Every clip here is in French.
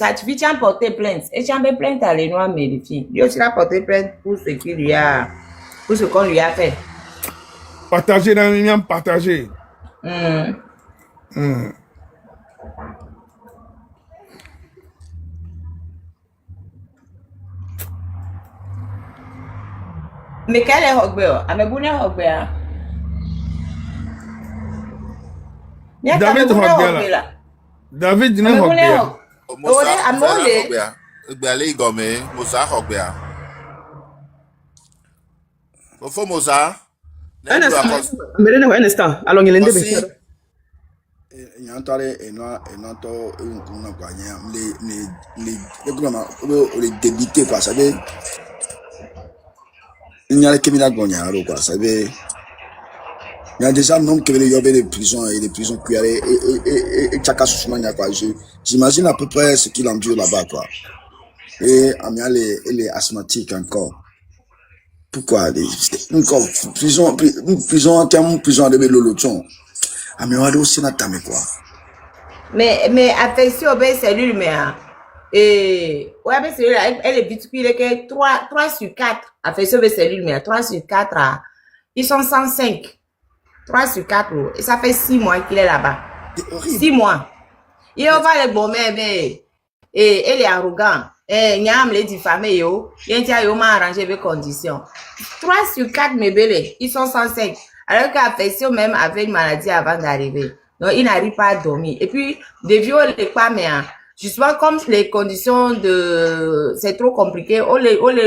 Ça suffit, tu as porté plainte. Et tu as mis plainte à l'Enoir Mérifié. Lui aussi a porté plainte pour ce qu'il lui a, pour ce qu'on lui a fait. Partager dans les liens, partager. Mais quel est Hogbea? Amebune Hogbea? David Hogbea. David dina Hogbea. Ode amole. Gbale igome, Musa Hogbea. Fofo Musa. Un instant. Alors, il est Aussi, Yantare enoto unkuna kwa nya les débuter quoi ça veut il y a les kemina gonya ro quoi ça veut il y a déjà nombre que il y avait des prisons et des prisons cuirées et chaka sousmania quoi j'imagine à peu près ce qu'il endure là-bas quoi et les asthmatiques encore pourquoi encore prison en termes prison de l'oloton mais aussi n'a tamé quoi. Mais affection ben cellule mais et ouais ben cellule elle est vite que 3 sur 4 affection ben cellule mais 3 sur 4 ils sont 105 3 sur 4 et ça fait 6 mois qu'il est là-bas. 6 mois. Et on va les bomber mais et elle est arrogant. Et nyam les diffamé yo, yentia yo m'a arrangé les conditions. 3 sur 4 mes bébés, ils sont 105. Alors qu'affection même avait une maladie avant d'arriver. Donc, il n'arrive pas à dormir. Et puis, des viols, pas, mais justement, comme les conditions de, c'est trop compliqué, on les les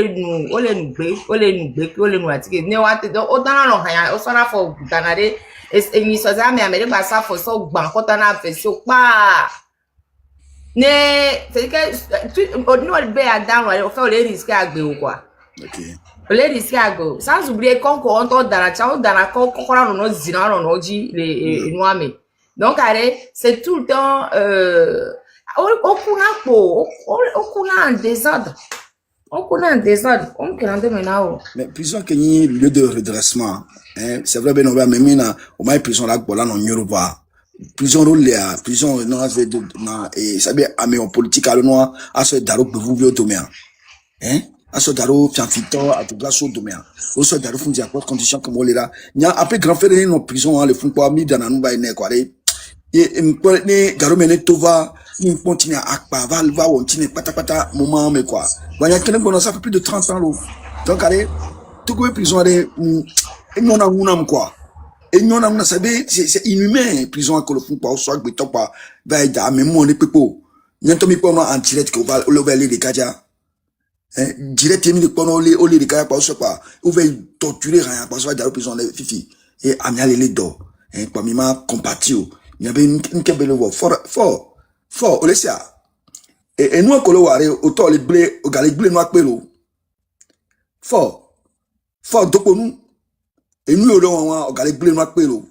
risques sans oublier qu'on compte dans la chambre dans la les noirs donc c'est tout le temps on désordre mais prison que ni lieu de redressement hein c'est vrai ben on va même na au moins prison là pour là non Yoruba prison rôle là prison non et ça bien amé en politique à le noir à ce daro que vous tomber hein aso daro fianfito à tout place au domaine au so daro font des conditions comme on les là nya après grand frère ni en prison hein le font quoi mi dans nous ba ne quoi et ni daro mene tova ni continue à va continue pata moment mais quoi voyez que ça fait plus de 30 ans là donc allez tout que prison allez et non a unam quoi et non a sabe c'est inhumain prison que le font pas au soit que top pas va da même mon pepo nyanto mi pono en direct que va le aller les kaja direct mi pono le les kaja pas so pas ou va torturer rien parce que dans prison les fifi et amial les do et pas mi ma compatio il y avait une kebele wo fort olesia et nous ko lo ware auto le blé o gale blé no apelo fort dokonu et nous le on o gale blé no apelo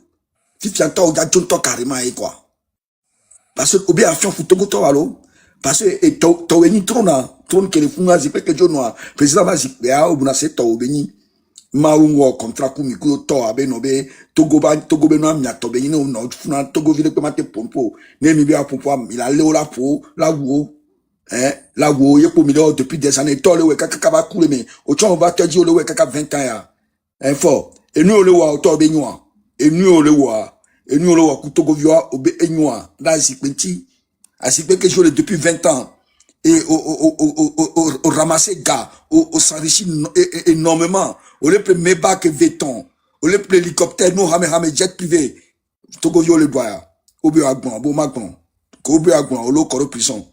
fifi anta o ja jonto carrément et quoi parce que obi afion futogo to walo parce que et to weni trône que le funga zipe que jo noa président va zipe a obuna se to obeni ma unwo contrat ku mi ku to abe no be togo be no amia to be ni no funa togo vile pe mate pompo ne mi bi a pompo il a le la po la wo ye po mi do depuis des années to le we kaka ba kule me o chon va te di le we kaka 20 ans ya fort et nous le wa to be nwa et nous le wa ku togo vio obe enwa da zipenti asipe que je depuis 20 ans et au ramasser gars au s'enrichir énormément au lieu de méba que véton au lieu de l'hélicoptère nous rame jet privé togo yo le boya obi agbon bo magbon ko obi agbon o lo koro prison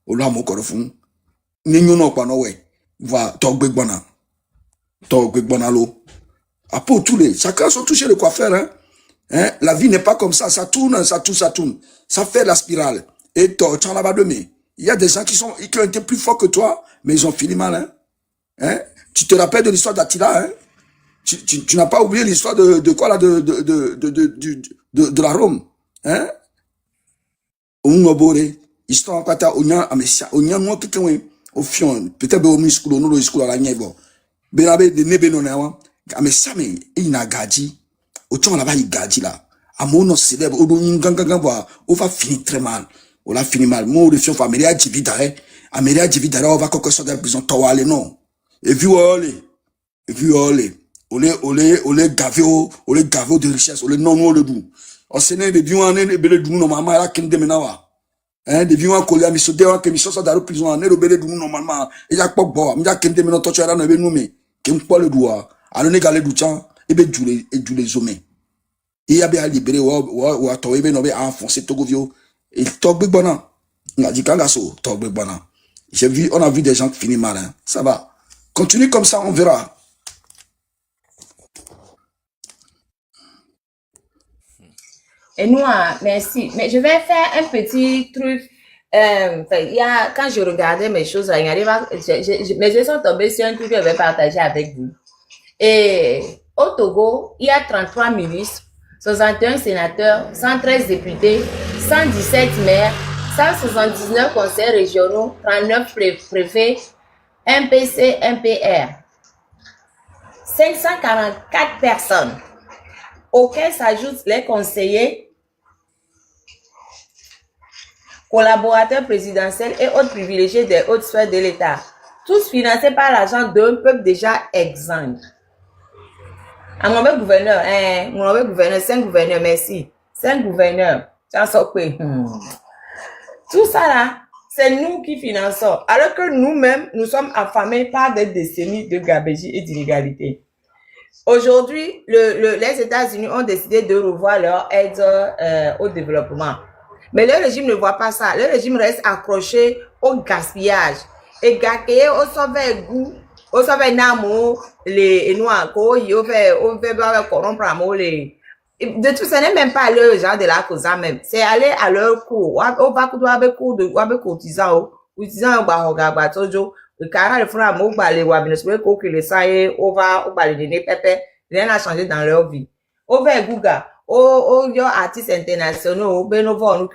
o lo amo koro fun ni nyun no pa no we va to gbegbona lo après tous les chacun sont touché le coiffeur hein la vie n'est pas comme ça tourne ça fait la spirale et toi tu en as pas de mais il y a des gens qui ont été plus forts que toi, mais ils ont fini mal, hein? Tu te rappelles de l'histoire d'Attila, hein? Tu n'as pas oublié l'histoire de quoi là, de la Rome, hein? Histoire en pata, moi quelqu'un, au fion, peut-être au muscle, au muscle à la nièvre. Benabe de nebenonawa, amesia mais il n'a gadi, au temps là-bas il gadi là. À mon nom célèbre, au don ganga, on va finir très mal. On a fini mal. Moi, on refait, on va divider. Amélia divider, on va quelque chose dans la prison. Tawale, non. Et puis, et puis, on les gavé de richesse. On les non, le doux. On s'est né, les vieux, on est les doux, normalement, là, qui ne démenawa. Hein, des vieux, on collé à Misso, on a mis ça dans la prison, on est le doux, normalement. Et y'a pas bon, il y a qui ne démena, toi, tu as un nommé. Qui me parle le doigt. Alors, on est galé du temps, et bien, du les hommes. Et y a bien libéré, ou à toi, et bien, on va enfoncer Togovio. Et Togbe Bona. On a dit, Kangaso, Togbe Bona. On a vu des gens qui finissent mal, hein. Ça va. Continue comme ça, on verra. Et nous, merci. Mais je vais faire un petit truc. Quand je regardais mes choses, mes yeux sont tombés sur un truc que je vais partager avec vous. Et au Togo, il y a 33 ministres, 61 sénateurs, 113 députés, 117 maires, 179 conseils régionaux, 39 préfets, MPC, MPR. 544 personnes, auxquelles s'ajoutent les conseillers, collaborateurs présidentiels et autres privilégiés des hautes sphères de l'État, tous financés par l'argent d'un peuple déjà exsangue. Mon gouverneur, 5 gouverneurs, merci. 5 gouverneurs, tout ça là, c'est nous qui finançons. Alors que nous-mêmes, nous sommes affamés par des décennies de gabegie et d'inégalité. Aujourd'hui, les États-Unis ont décidé de revoir leur aide au développement. Mais le régime ne voit pas ça. Le régime reste accroché au gaspillage. Et gaspiller au sauver goût, au sauver namo, les noirs, au fait corrompre amour, les. De tout ça n'est même pas le genre de la cause même. C'est aller à leur cours. On va cours de cotisant, cotisant au tojo. Le cara le fera mot les wabines que les sailles, on va les donner pépé. Rien n'a changé dans leur vie. Au vers Gouga, au artistes internationaux, au Benovo,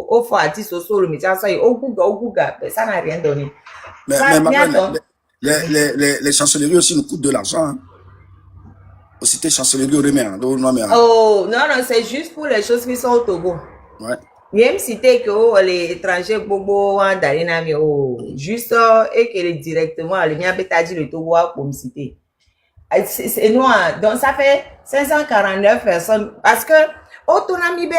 au fort artistes sociaux, le métier, au Gouga, ça n'a rien donné. Mais les chancelleries aussi nous coûtent de l'argent. Hein. C'était chancellerie au Rémé. Oh, non, c'est juste pour les choses qui sont au Togo. Ouais. Même citer que les étrangers, Bobo, Darinami, juste, et que directement, les miens dit le Togo pour me citer. C'est noir. Donc, ça fait 549 personnes. Parce que, autonomie,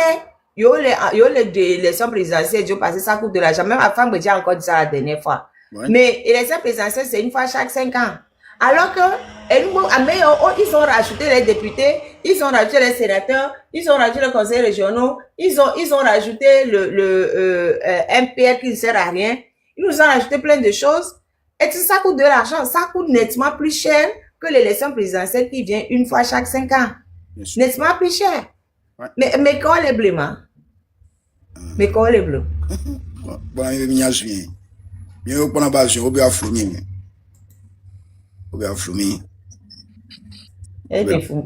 il y a les sommes présidentielles, ils ont passé ça coûte de l'argent. Même la femme, j'ai encore dit ça la dernière fois. Ouais. Mais les sommes présidentielles, c'est une fois chaque 5 ans. Alors que, ils ont rajouté les députés, ils ont rajouté les sénateurs, ils ont rajouté les conseils régionaux, ils ont rajouté le MPR qui ne sert à rien. Ils nous ont rajouté plein de choses. Et tout ça coûte de l'argent. Ça coûte nettement plus cher que l'élection présidentielle qui vient une fois chaque 5 ans. Nettement plus cher. Ouais. Mais quand les bleus, mais quand les bleus. Bon, il y a et des fous,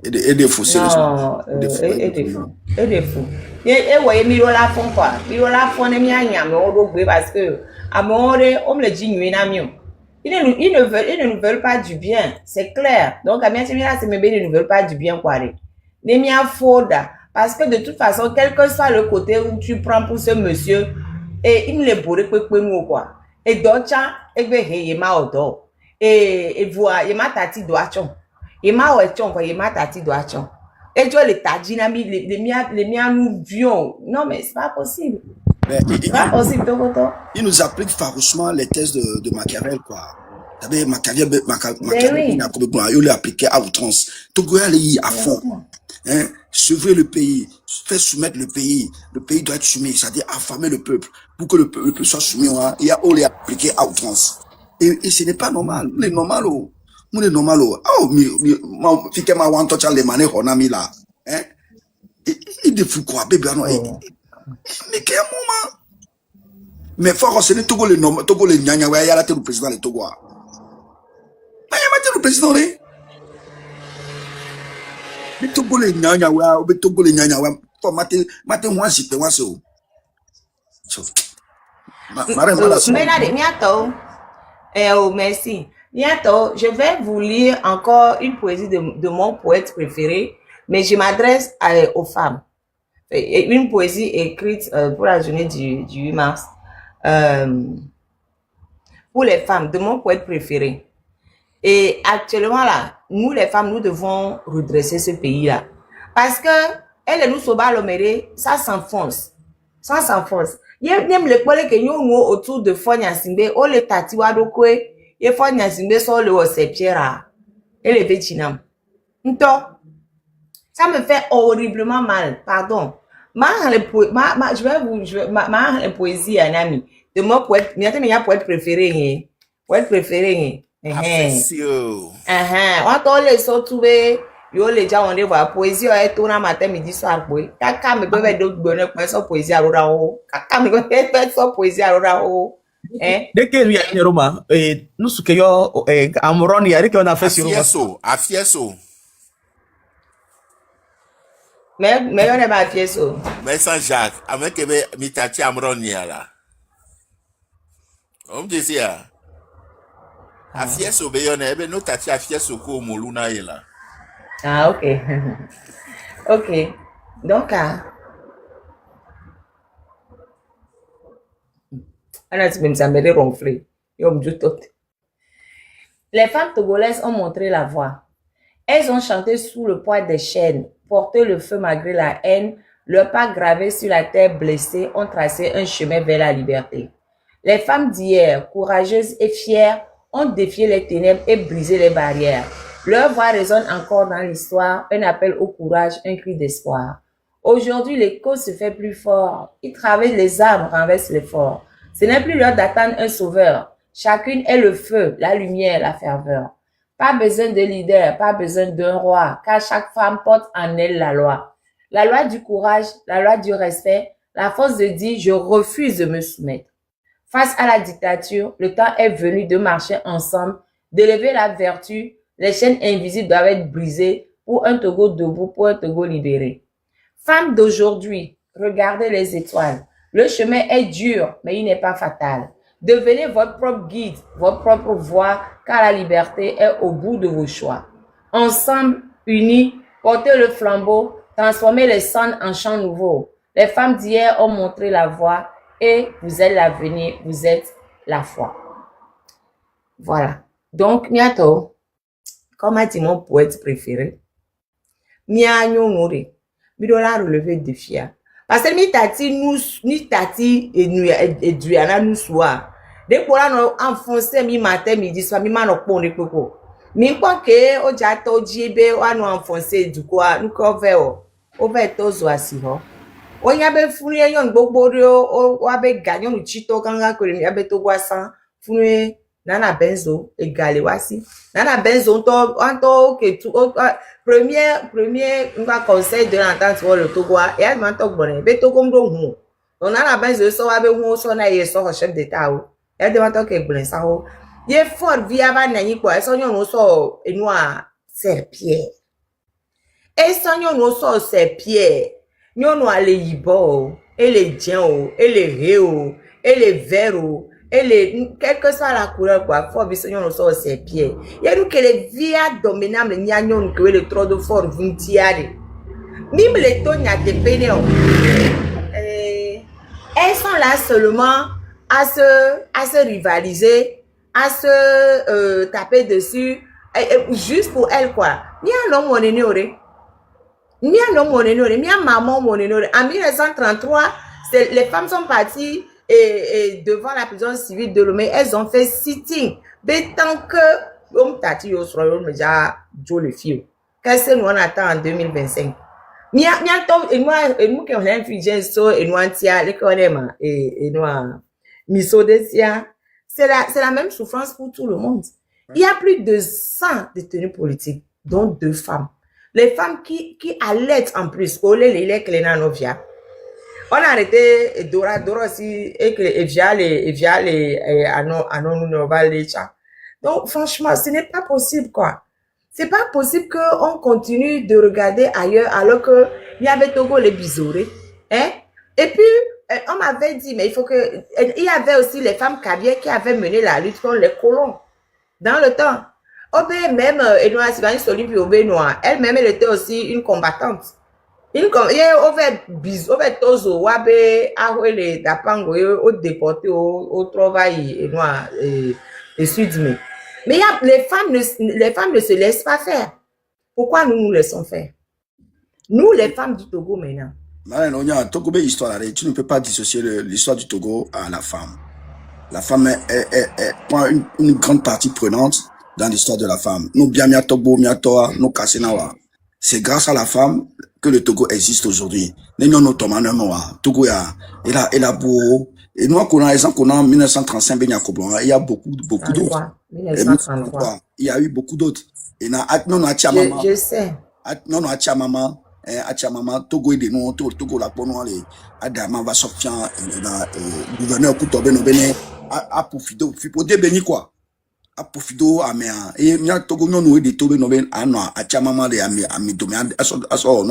et des fous, c'est non, et des fous. Et voyez, Miro la font quoi? Miro la font, mais parce que, à mon on me le dit, ils ne nous veulent pas du bien, c'est clair. Donc, à bien, c'est ils ne nous veulent pas du bien, quoi. Les miens faudra. Parce que de toute façon, quel que soit le côté où tu prends pour ce monsieur, et il me les bourre, quoi. Et d'autres, il m'a auto. Et voilà, il m'a tati doachon. Il m'a ouachon, il m'a tati doachon. Et tu vois, les tadinami, les miens nous vions. Non, mais c'est pas possible. C'est pas possible, il nous applique farouchement les thèses de Machiavel, quoi. Vous savez, Machiavel, il l'a appliqué à outrance. Togo, il est à fond. Hein, sauver le pays, faire soumettre le pays doit être soumis, c'est-à-dire affamer le peuple, pour que le peuple soit soumis, hein, on l'a appliqué à outrance. Et ce n'est pas normal, c'est normal, oh. C'est normal, oh. Oh, fique ma wanto cha le mané on a mis là, hein. Il défoule quoi, bébé, non, mais quel moment? Mais faut c'est le Togo le nyanya, ouais, il y a la tête du président le Togo. Mais il y a la tête du président, hein. Mais Togo le nyanya, ouais, Togo le nyanya, ouais, faut mater moi si pe moi so. Merci. Bientôt, je vais vous lire encore une poésie de mon poète préféré, mais je m'adresse aux femmes. une poésie écrite pour la journée du 8 mars. Pour les femmes, de mon poète préféré. Et actuellement, là, nous, les femmes, nous devons redresser ce pays-là. Parce que, elle nous sauve à l'oméré, ça s'enfonce. Ça s'enfonce. Il y a même les poils que nous autour de Fonya Simbe, ou les tatiwa dokwe, et Fonya Simbe sont le Osepierra, et les Vétinam. Donc, ça me fait horriblement mal, pardon. Je vais vous, ma poésie, un ami. De mon poète, il y a un poète préféré, poète préféré. Affection. On t'a les sauver. Yo les gens on les voit poésie est tout na matin midi soir boy. Kaka me peut de bonheur pour son poésie à l'ora o. Kaka me peut faire son poésie à l'ora o. Dès que lui a une Roma, et nous ce que yo Amron il y a que on a fait sur Afieso. Mais on est pas Afieso. Mais sans Jacques, avec que mitati Amron y a là. On dit ça. Afieso be yone ebe no tati Afieso ko moluna y là. Ah, ok. Ok. Donc, les femmes togolaises ont montré la voie. Elles ont chanté sous le poids des chaînes, porté le feu malgré la haine, leurs pas gravés sur la terre blessée ont tracé un chemin vers la liberté. Les femmes d'hier, courageuses et fières, ont défié les ténèbres et brisé les barrières. Leur voix résonne encore dans l'histoire, un appel au courage, un cri d'espoir. Aujourd'hui, l'écho se fait plus fort. Ils traversent les arbres, renversent les forts. Ce n'est plus l'heure d'attendre un sauveur. Chacune est le feu, la lumière, la ferveur. Pas besoin de leader, pas besoin d'un roi, car chaque femme porte en elle la loi. La loi du courage, la loi du respect, la force de dire « je refuse de me soumettre ». Face à la dictature, le temps est venu de marcher ensemble, d'élever la vertu. Les chaînes invisibles doivent être brisées pour un Togo debout, pour un Togo libéré. Femmes d'aujourd'hui, regardez les étoiles. Le chemin est dur, mais il n'est pas fatal. Devenez votre propre guide, votre propre voie, car la liberté est au bout de vos choix. Ensemble, unis, portez le flambeau, transformez les cendres en chants nouveaux. Les femmes d'hier ont montré la voie et vous êtes l'avenir, vous êtes la foi. Voilà. Donc, bientôt. Comme a dit mon poète préféré, Mia Nyonore, Midola relevé de fia. Parce que ni tati et duana nous soit. Dès qu'on a enfoncé mi matin, midi soir, mi mano pon de coco. Mi quoi que o jato jibe o anu enfoncé du quoi, nous couvert o va tozo asiho. O yabe funi yon gbogbo o abe ganyo nu chito kanga ko mi abe to boisson funi Nana Benzo égalé voici. Nana Benzo on que tout premier conseil de l'entente sur le Togo et elle m'a dit bon be Togo ndo hu. On Nana Benzo so wa be hu so na ye so chef d'état o. Elle demande que bon ça o. Ye fort via va nani ko e so nyon so enua serpillère. E so nyon so serpillère. Nyon ale yibo et les djens et les réo et les verts et quelle que soit la couleur, quoi, faut visionner nos sorts ses pieds. Il y a nous que les via dominables, il y a nous que les trop de fort, vous tiarez. Même les tons, il y a des pénéons. Elles sont là seulement à se rivaliser, à se taper dessus, juste pour elles, quoi. Ni un homme, on est ignoré. Ni un homme, on est ignoré. Ni un maman, on est ignoré. En 1933, les femmes sont parties. Et devant la prison civile de Lomé, elles ont fait sitting. Mais tant que l'homme tati au royaume déjà Joe le fille. Qu'est-ce que nous on attend en 2025? Et moi qui on a infligé so et nous antia les connaît et nous miso desia. C'est la même souffrance pour tout le monde. Il y a plus de 100 détenus politiques, dont 2 femmes. Les femmes qui allaitent en plus, les Cléna Novia. On a arrêté Dora aussi et que via les anon donc franchement ce n'est pas possible quoi. C'est pas possible que on continue de regarder ailleurs alors que il y avait Togo les bisourés hein. Et puis on m'avait dit mais il faut que il y avait aussi les femmes cabières qui avaient mené la lutte contre les colons dans le temps. Obé même Edouard Sylvain Solimpi Obé Noir, elle-même elle était aussi une combattante. Il comme il on fait tozo wabe ahwele dapango au déporté au travail et noir et sud mais les femmes ne se laissent pas faire. Pourquoi nous laissons faire? Nous les femmes du Togo maintenant. Togo histoire tu ne peux pas dissocier l'histoire du Togo à la femme. La femme prend une grande partie prenante dans l'histoire de la femme. Nous bien Togo, Toa, nous Kassenawa. C'est grâce à la femme que le Togo existe aujourd'hui. Togo il a beau. Et nous, qu'on a exemple qu'on a en 1935, il y a beaucoup d'autres. 1933. Il y a eu beaucoup d'autres. Et je sais. Non, Achamama, Togo et des noms, Togo la ponoale, Adama va sortir, gouverneur Koutobe no Bene, a profité, pour débéni quoi. A profité à mes, et mia Togo non de Tobe no Ben, Achamama de ami domaine, à son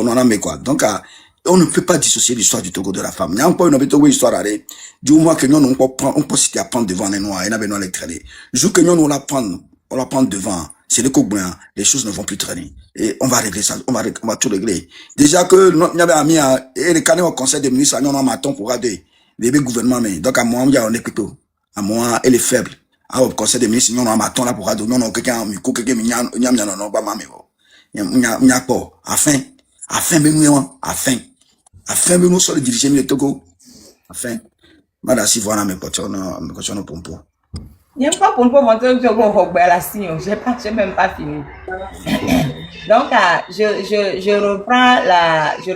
nom, quoi. Donc, on ne peut pas dissocier l'histoire du Togo de la femme. Il y a encore une Togo histoire arrêtée. Du moins que nous, on peut citer à prendre devant les noirs, et n'avait pas les traîner. Le jour que nous, on la prend devant, c'est le Cogouin, les choses ne vont plus traîner. Et on va régler ça, on va tout régler. Déjà que, nous, avait mis, et les canaux au conseil des ministres, nous, on a maton pour regarder, les gouvernements, mais, donc, à moi, on est plutôt, à moi, elle est faible. Au conseil des ministres, nous, on a maton là pour regarder, non, quelqu'un, non, pas mamé, afin de nous sur le diriger le Togo. Afin. Madame, si voilà mes cochons pompo. Il n'y a pas pompo, mon Togo, la signe. J'ai même pas fini. Donc, je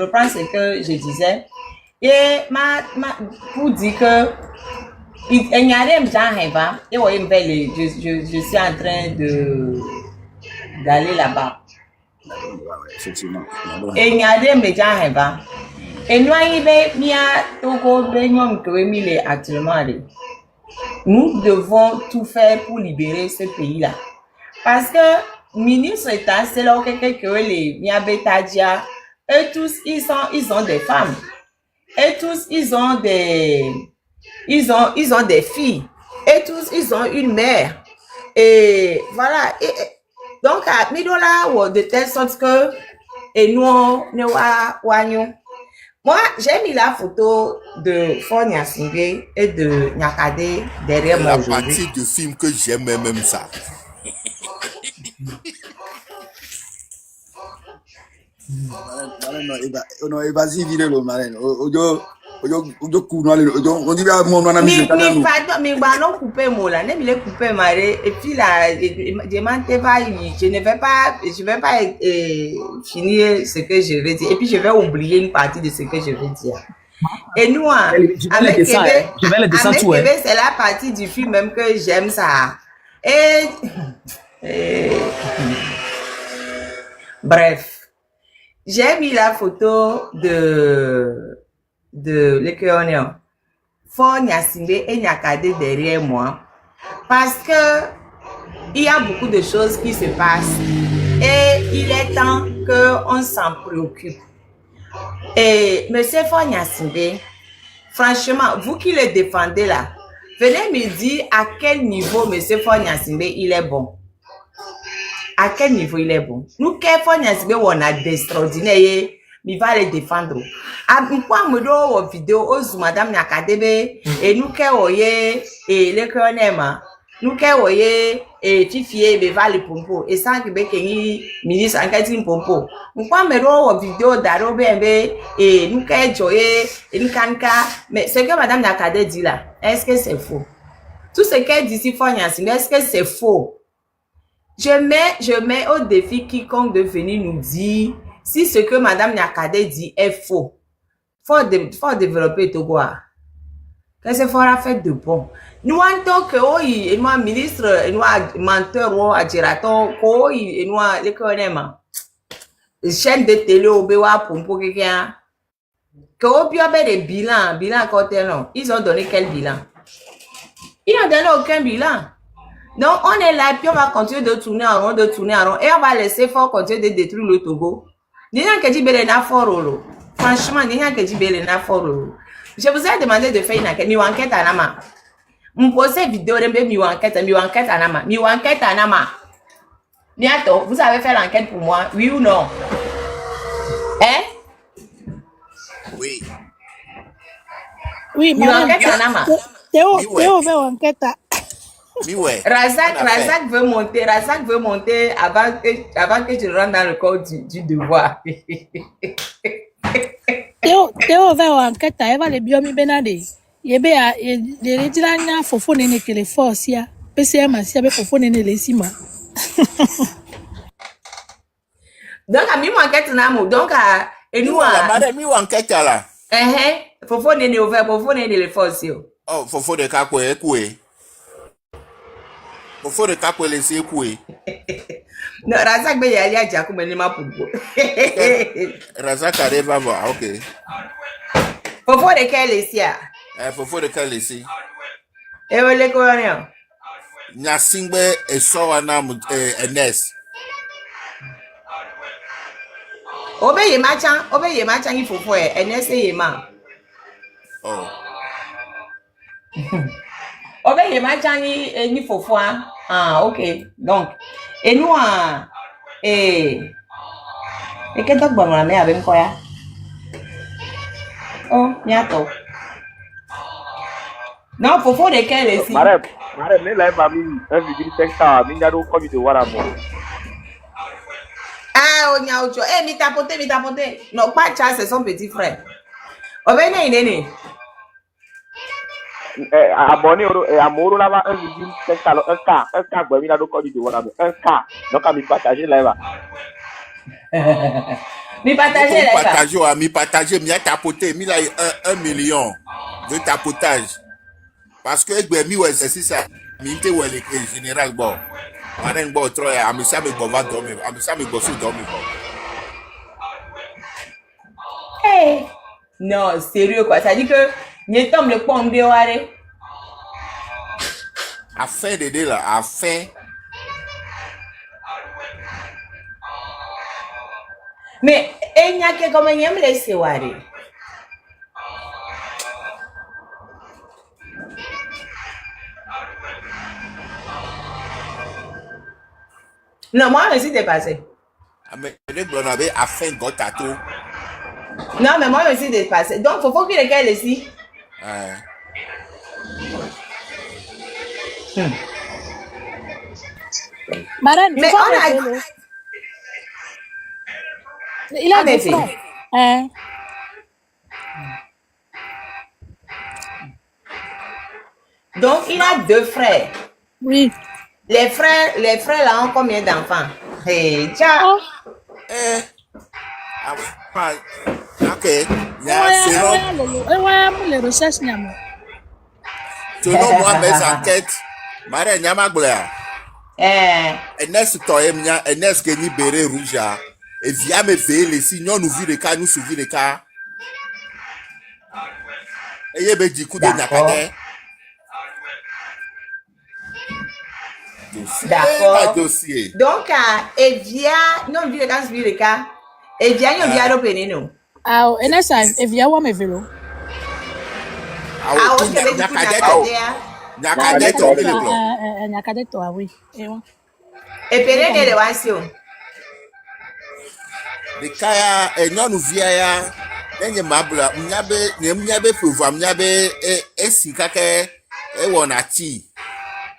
reprends ce que je disais. Et pour dire que, il n'y a rien de et je suis en train d'aller là-bas. Effectivement. Et il n'y a rien de et nous, actuellement, nous devons tout faire pour libérer ce pays-là. Parce que, ministre d'État, c'est là où quelqu'un que les Miabetadia, eux tous, ils ont des femmes. Et tous, ils ont des filles. Et tous, ils ont une mère. Et voilà. Donc, à Midola, de telle sorte que, et nous, moi, j'ai mis la photo de Fort Gnassingbé et de Nyakade derrière moi aujourd'hui. La partie du film que j'aime même ça. Vas-y, dis-le, marraine. Mais non couper moi là, ne couper maré et puis là, je ne vais pas finir ce que je vais dire et puis je vais oublier une partie de ce que je vais dire. Et nous, avec Québec, c'est la partie du film même que j'aime ça. Bref, j'ai mis la photo de l'économie. Fort Gnassingbé et Nyakade derrière moi. Parce que il y a beaucoup de choses qui se passent. Et il est temps qu'on s'en préoccupe. Et monsieur Fort Gnassingbé, franchement, vous qui le défendez là, venez me dire à quel niveau monsieur Fort Gnassingbé il est bon. À quel niveau il est bon. Nous, quel Fort Gnassingbé, on a d'extraordinaire. Il va les défendre. Pourquoi me do vidéo aux madame Nyakadebe et nous que oye et les cronema nous que oye et fifier be va les pompo et sans que be kengi ministre enquête pompo. Pourquoi me do vidéo d'aro bembe et nous que joye et nous kanka mais ce que madame Nyakade dit là, est-ce que c'est faux? Tout ce qu'elle dit ici Fort Gnassingbé, est-ce que c'est faux? Je mets au défi quiconque de venir nous dire si ce que madame Nyakade dit est faux. Faut développer Togo. Qu'est-ce qu'il faudra faire de bon? Nous, en tant que nous, ministre, nous, menteur, nous, adjurateur, nous, les connaissons. Chaîne de télé, Obewa, Pompo, quelqu'un. Que au bio des bilan côté non. Ils ont donné quel bilan? Ils n'ont donné aucun bilan. Donc, on est là, puis on va continuer de tourner en rond, et on va laisser Fort continuer de détruire le Togo. Franchement, je vous ai demandé de faire une enquête à Nama. Vous posez vidéo de enquête à Nama. Bientôt, vous avez fait l'enquête pour moi, oui ou non? Hein? Oui, Ni madame. enquête en ama. Théo veut enquête. Mi ouais. Razak veut monter avant que tu rentres dans le corps du devoir. Théo veut enquête. Eva le biomi benade. Yebe a de retiranya fofo nene que les forces ya. PCM si abe fofo nene les sima. Donc, à mi enquête en ama. Donc, et nous, Madame, mi enquête là. fofo nene ouvert, fofo nene les forces. Oh, faut de kakwe ekwe. Faut de kakwe laisser ekwe. Non, Razak be yali a jaku menima pour. Razak arrive à voir, ok. Fofo de quel ici? Faut de kakwe laisser. Et on les connaît. Nyasingbe esowana Ernest. Obe ye machan il fofo NS yema. Oh. Obe ye machan ni fofo. Ah, ok. Donc, et nous et que donc bon la mère avec quoi ya? Oh, nyato. Non, fofo de quel ici? Madame, ne l'a pas mis 1,5 ans, mais il y a d'autres comme de voir à moi. Ah, on y a autre chose. Eh, mi tapote. Non, pas Charles, c'est son petit frère. Obe ne nene. Abonné à Moro là-bas 1,5 ans, un cas, il y a d'autres comme de voir à moi. Un cas, donc à me partager là-bas. Mi partager là. Mi partager, mi a tapoté, mi a 1 million de tapotage. Parce que mi ouais c'est ça. Mi te ouais le général bon. Madame bon trop amisa me bon va dormir. Amisa me bon sous dormir. Hey. Non, sérieux quoi. Ça dit que ni tombe le pont de ware. À fin de là, à fin. Mais il n'y a que comme il aime laisser ware. Non, moi aussi dépassé. Mais on avait à fin gotato. Non, mais moi aussi dépassé. Donc faut qu'il regarde ici. Madame, Mais on a il a des frères. Donc il a 2 frères. Oui. Les frères là ont combien d'enfants? Hey, tiens. Oh. Ok. Les recherches, selon moi, mes enquêtes, Marie Nyamagbla. Ernest Toyemnia, Ernest Kenny Béré Rouge. Et via me veiller les signes, nous vit les cas, nous suivi les cas. Et il y a des coups de Nakane. D'accord. Dossier. Donc, et via, non, via dans ce cas, et via, nous via l'opérer, nous. Ah, et via, ou mes vélos. Ah, ok, mais du coup, Nyakadeto, oui. Et pérer l'élévation. Les cas, et non, nous via, et mabla, m'yabe pouvoir, m'yabe, et si kake, et wonati.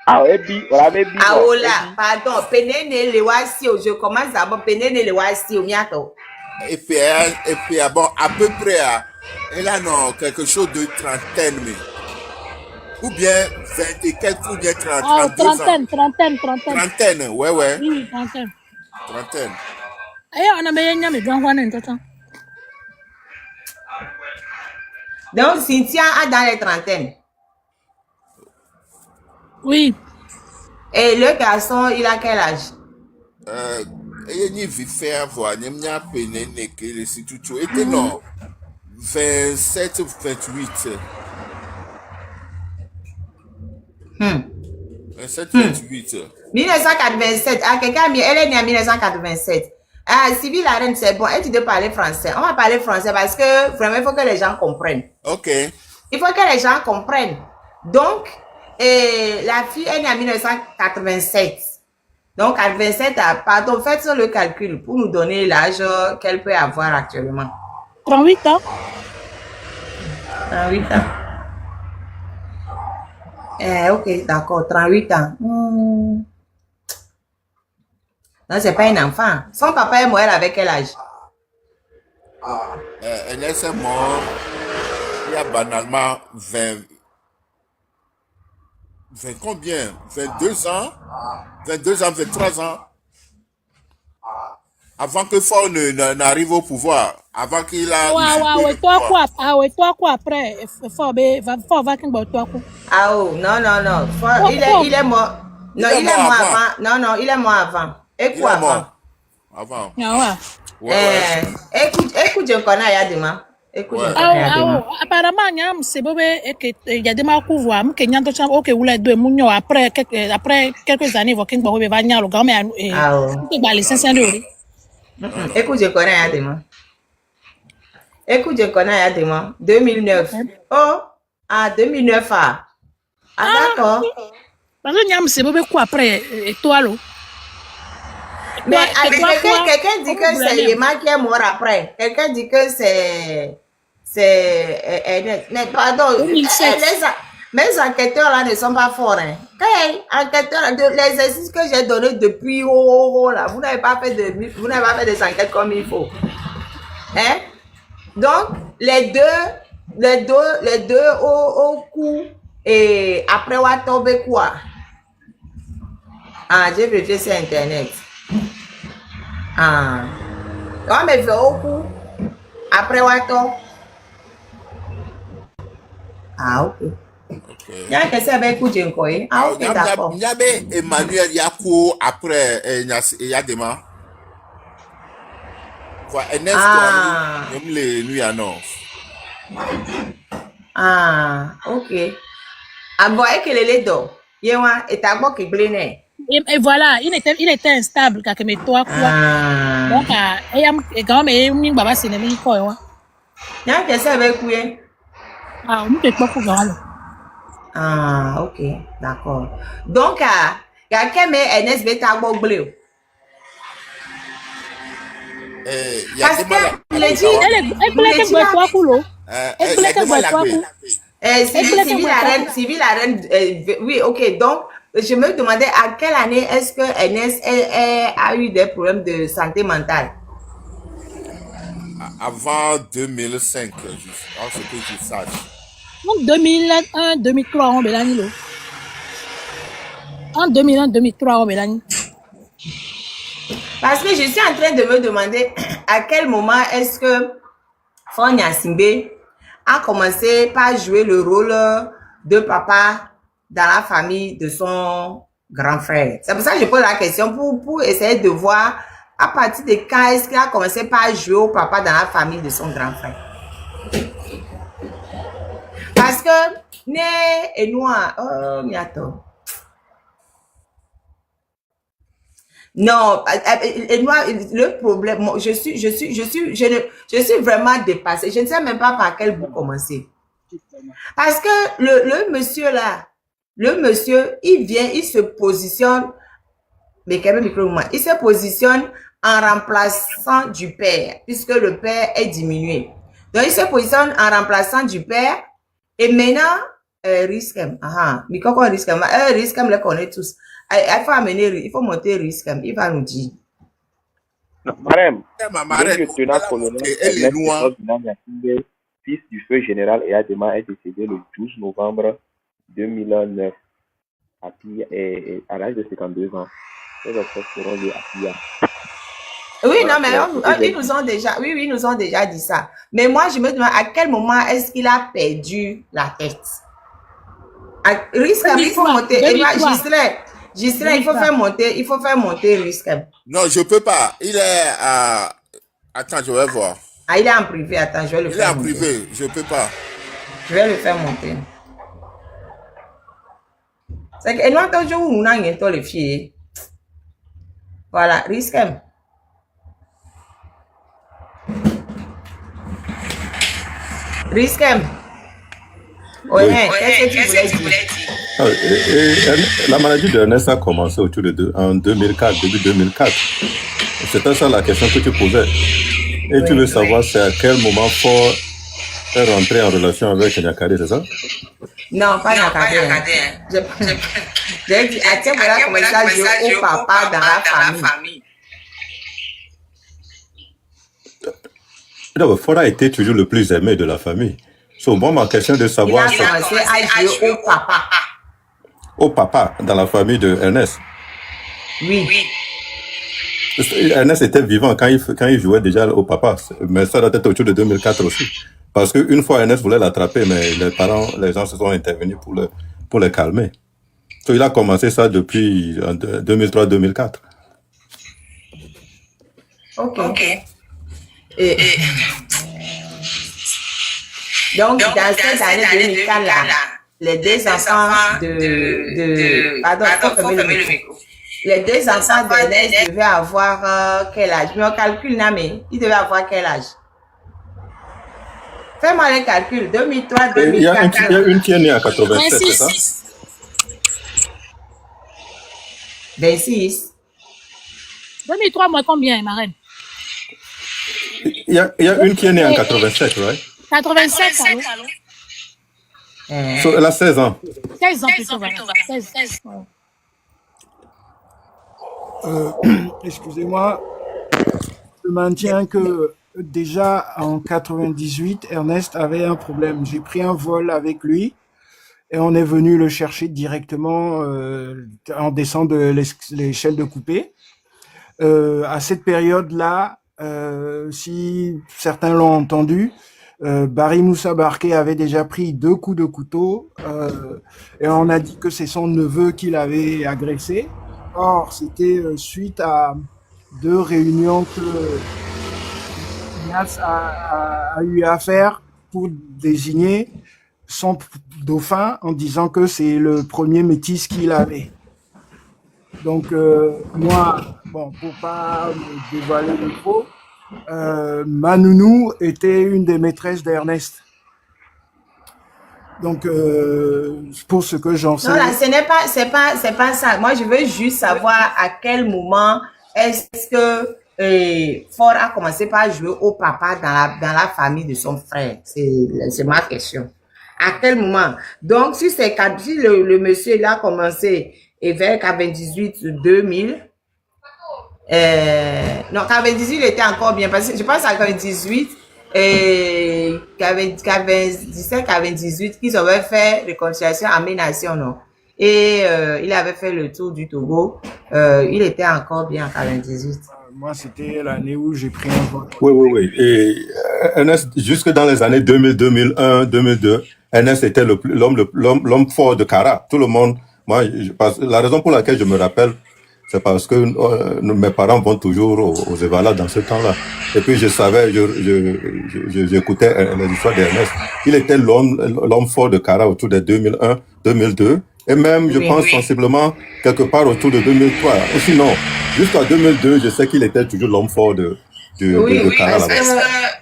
Ah, et voilà, mais ah, oh là, pardon, pénéne les wasio, je commence à pénéne les wasio, miato. Et puis, bon, à peu près, elle a non, quelque chose de trentaine, mais. Ou bien 20 et quelques, ou bien 30, ah, 32 trentaine. Trentaine, ouais. Oui, trentaine. Et on a bien mis dans donc, Cynthia a dans les trentaines. Oui. Et le garçon, il a quel âge? Il y a vite fait avoir, il y a un peu de tout. Et non, 27, 28. 27, 28. 1987. Ah, quelqu'un, elle est née en 1987. Ah, Sylvie la reine, c'est bon. Elle tu dois parler français. On va parler français parce que vraiment, il faut que les gens comprennent. Ok. Il faut que les gens comprennent. Donc, la fille est née en 1987. Donc, à 27 ans, pardon, faites le calcul pour nous donner l'âge qu'elle peut avoir actuellement. 38 ans. 38 ans. Ok, d'accord, 38 ans. Non, c'est pas un enfant. Son papa est mort, elle avait quel âge? Ernest est mort il y a banalement 20 combien? 22 ans? 22 ans, 23 ans? Avant que Faure n'arrive au pouvoir, avant qu'il a usurpé le pouvoir. Toi quoi après? Fort va qu'il boit toi quoi? Ah oh, non. Il est mort. Non, il est mort avant. Non, il est mort avant. Et quoi avant? Avant. Ah ouais. Écoute, je connais Yadima. Écoute, je connais Yadima. Apparemment, c'est bon, il y a des marques où voir, que n'y a d'autres gens, ok, vous l'avez deux mounions après quelques années, vous qu'il va venir le grand mais il va les 500 €. Écoute, je connais Yadima. 2009. Oh, 2009 ah. D'accord. Parce que Niam, c'est bon, quoi après, toi, là. Mais quelqu'un dit que c'est Yema qui est mort après. Quelqu'un dit que c'est mais pardon, mes enquêteurs là ne sont pas forts. Hein. Enquêteurs, les exercices que j'ai donnés depuis là, vous n'avez pas fait des enquêtes comme il faut. Hein? Donc, les deux au coup et après on va tomber quoi? J'ai vérifié sur Internet. On me fait au coup après on va tomber. Ok. Il y a qu'est-ce avec Koudjen quoi? Ok, d'accord. Il y avait Emmanuel Yakou après Yadema. Ernest même les nuits annonce. Ok. Bon, et que les deux, Yewa est à quoi qui blâme. Et voilà, il était instable quand il toi quoi. Donc, quand même, baba c'est n'aimé quoi. Il y a qu'est-ce avec vous? On peut pas pour gagner. Ok, d'accord. Donc, il y a quel Ernest bêta bleu. Parce que il dit, Sylvie la reine, oui, ok. Donc, je me demandais à quelle année est-ce que Ernest a eu des problèmes de santé mentale. Avant 2005, ce que je sache. En 2001, 2003, on est là. En 2001, 2003, on est là. Parce que je suis en train de me demander à quel moment est-ce que Faure Gnassingbé a commencé par jouer le rôle de papa dans la famille de son grand frère. C'est pour ça que je pose la question pour essayer de voir à partir de quand est-ce qu'il a commencé par jouer au papa dans la famille de son grand frère. Parce que né et noir, non, le problème, je suis vraiment dépassée. Je ne sais même pas par quel bout commencer. Parce que le monsieur là, il vient, il se positionne, mais quand même, il se positionne en remplaçant du père, puisque le père est diminué. Donc, il se positionne en remplaçant du père, et maintenant, Riskem, mais comment Riskem? Riskem le connaît tous. Il faut monter Riskem, il va nous dire. Marem, le lieutenant-colonel fils du feu général Yadema est décédé le 12 novembre 2009 à l'âge de 52 ans. Les autres seront liés à Pia. Oui, non, mais ils nous ont déjà dit ça. Mais moi, je me demande à quel moment est-ce qu'il a perdu la tête. Riskem, il faut monter. Gislain, il faut faire monter Riskem. Non, je peux pas. Il est à... Attends, je vais voir. Il est en privé. Attends, je vais le faire monter. Il est en privé, je peux pas. Je vais le faire monter. C'est que nous avons les filles. Voilà, Riskem. Riskem. Oui. Qu'est-ce que tu voulais dire? La maladie de Ernest a commencé autour de en 2004, début 2004. C'était ça la question que tu posais. Et tu veux savoir c'est à quel moment Faure est rentré en relation avec Nyakade, c'est ça? Non, pas Nyakade. J'ai dit, Atia voilà commencé à jouer au papa dans la famille. Non, Fora était toujours le plus aimé de la famille. So, bon, ma question de savoir... Il a commencé à jouer au papa. Au papa, dans la famille de Ernest. Oui. Ernest était vivant quand il jouait déjà au papa. Mais ça doit être autour de 2004 aussi. Parce qu'une fois, Ernest voulait l'attraper, mais les gens se sont intervenus pour le calmer. So, il a commencé ça depuis 2003-2004. Ok. Et donc, dans cette année 2004 là, les deux enfants pardon, faut fermer le micro. Les deux enfants d'Ernest devaient avoir quel âge? Mais on calcule, mais ils devaient avoir quel âge? Fais-moi le calcul. 2003, 2004. Il y a une qui est née à 87, c'est ça? 26. 2003, moi, combien, ma reine? Il y a une qui est née en 87, right? 87, allô? So, elle a 16 ans. 16 ans plutôt, voilà. 16. Excusez-moi, je maintiens que déjà en 98, Ernest avait un problème. J'ai pris un vol avec lui et on est venu le chercher directement en descendant de l'échelle de coupé. À cette période-là, si certains l'ont entendu, Barry Moussa Barké avait déjà pris 2 coups de couteau et on a dit que c'est son neveu qui l'avait agressé. Or, c'était suite à 2 réunions que Ignace a eu à faire pour désigner son dauphin en disant que c'est le premier métis qu'il avait. Donc, moi, bon, pour pas me dévoiler le trop, ma nounou était une des maîtresses d'Ernest. Donc, pour ce que j'en sais. Non, là, c'est pas ça. Moi, je veux juste savoir à quel moment est-ce que Ford a commencé par jouer au papa dans la famille de son frère. C'est ma question. À quel moment? Donc, si le monsieur là a commencé vers 98-2000, non, 98 il était encore bien parce que je pense à 98 et 97, 98 qu'ils avaient fait réconciliation Aménation, non? Et il avait fait le tour du Togo. Il était encore bien en 98. Moi, c'était l'année où j'ai pris un vol. Oui. Et Ernest, jusque dans les années 2000, 2001, 2002, Ernest était l'homme fort de Kara. Tout le monde, moi, la raison pour laquelle je me rappelle, c'est parce que mes parents vont toujours aux Evala dans ce temps-là. Et puis je savais, j'écoutais les histoires d'Ernest. Il était l'homme fort de Kara autour de 2001, 2002. Et même, je pense sensiblement, quelque part autour de 2003. Ou sinon, jusqu'à 2002, je sais qu'il était toujours l'homme fort de Kara.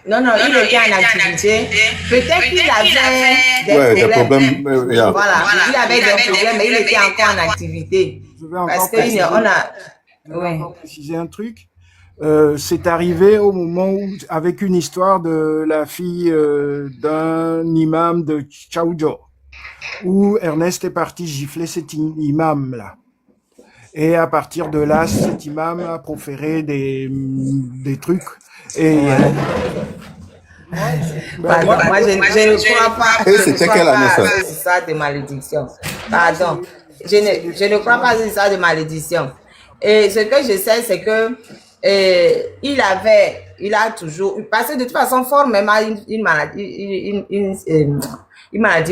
Non, il était en activité. Peut-être qu'il avait des problèmes. Voilà, il avait des problèmes, mais il était encore en activité. Je vais encore préciser un truc. C'est arrivé au moment où, avec une histoire de la fille d'un imam de Tchaoudjo, où Ernest est parti gifler cet imam-là. Et à partir de là, cet imam a proféré des trucs. Et moi, je ne crois pas. Et c'était quelle année ça? C'est ça de malédiction. Pardon. Je ne crois pas que c'est ça de malédiction. Et ce que je sais, c'est que il a toujours, parce que de toute façon, Ford même a une maladie